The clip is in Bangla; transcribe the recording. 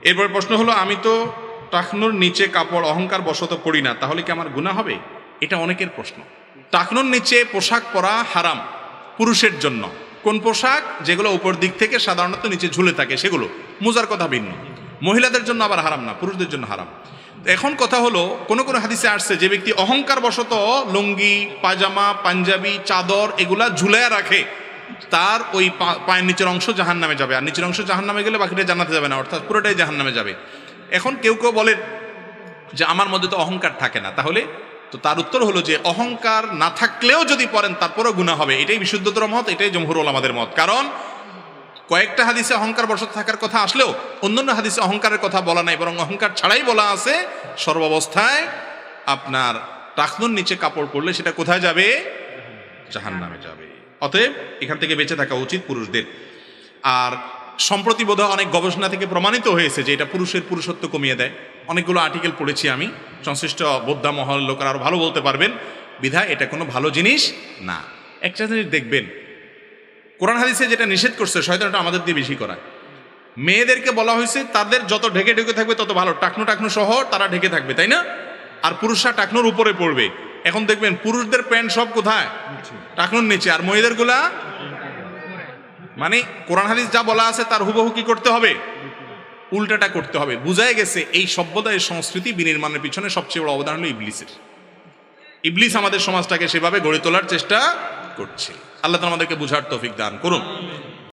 এরপর প্রশ্ন হলো, আমি তো টাকনুর নিচে কাপড় অহংকার বশত পরি না, তাহলে কি আমার গুনাহ হবে? এটা অনেকের প্রশ্ন। টাকনুর নিচে পোশাক পরা হারাম পুরুষের জন্য। কোন পোশাক? যেগুলো উপর দিক থেকে সাধারণত নিচে ঝুলে থাকে সেগুলো, মোজার কথা ভিন্ন। মহিলাদের জন্য আবার হারাম না, পুরুষদের জন্য হারাম। এখন কথা হলো, কোন কোন হাদিসে আসছে যে ব্যক্তি অহংকার বশত লুঙ্গি, পাজামা, পাঞ্জাবি, চাদর এগুলা ঝুলাইয়া রাখে, তার ওই পায়ের নিচের অংশ জাহান্নামে যাবে, আর নিচের অংশ জাহান্নামে গেলে বাকিটা জান্নাতে যাবে না, অর্থাৎ পুরোটাই জাহান্নামে যাবে। এখন কেউ কেউ বলে যে আমার মধ্যে তো অহংকার থাকে না, তাহলে তো তার উত্তর হলো যে অহংকার না থাকলেও যদি পড়েন তারপরেও গুনাহ হবে। এটাই বিশুদ্ধতর মত, এটাই জমহুর উলামাদের মত। কারণ কয়েকটা হাদিসে অহংকার বশত থাকার কথা আসলেও অন্যান্য হাদিসে অহংকারের কথা বলা নাই, বরং অহংকার ছাড়াই বলা আছে সর্বাবস্থায় আপনার টাকনুর নিচে কাপড় পরলে সেটা কোথায় যাবে? জাহান্নামে যাবে। অতএব এখান থেকে বেঁচে থাকা উচিত পুরুষদের। আর সম্প্রতি বোধহয় অনেক গবেষণা থেকে প্রমাণিত হয়েছে যে এটা পুরুষের পুরুষত্ব কমিয়ে দেয়। অনেকগুলো আর্টিকেল পড়েছি আমি, সংশ্লিষ্ট বোদ্ধা মহল লোকেরা আরো ভালো বলতে পারবেন। বিধায় এটা কোনো ভালো জিনিস না। একটা জিনিস দেখবেন, কোরআন হাদিসে যেটা নিষেধ করছে শয়তানটা আমাদের দিয়ে বেশি করায়। মেয়েদেরকে বলা হয়েছে তাদের যত ঢেকে ঢেকে থাকবে তত ভালো, টাকনু টাকনু সহ তারা ঢেকে থাকবে, তাই না? আর পুরুষরা টাকনুর উপরে পড়বে। এখন দেখবেন পুরুষদের প্যান্ট সব কোথায়? টাকনুর নিচে, আর মেয়েদের গুলা মানে কোরআন হাদিস যা বলা আছে তার হুবহু কি করতে হবে? উল্টাটা করতে হবে। বুঝাই গেছে এই সভ্যতা, এই সংস্কৃতি বিনির্মাণের পিছনে সবচেয়ে বড় অবদান হলো ইবলিসের। ইবলিস আমাদের সমাজটাকে সেভাবে গড়ে তোলার চেষ্টা করছে। আল্লাহ তাআলা আমাদেরকে বুঝার তৌফিক দান করুন।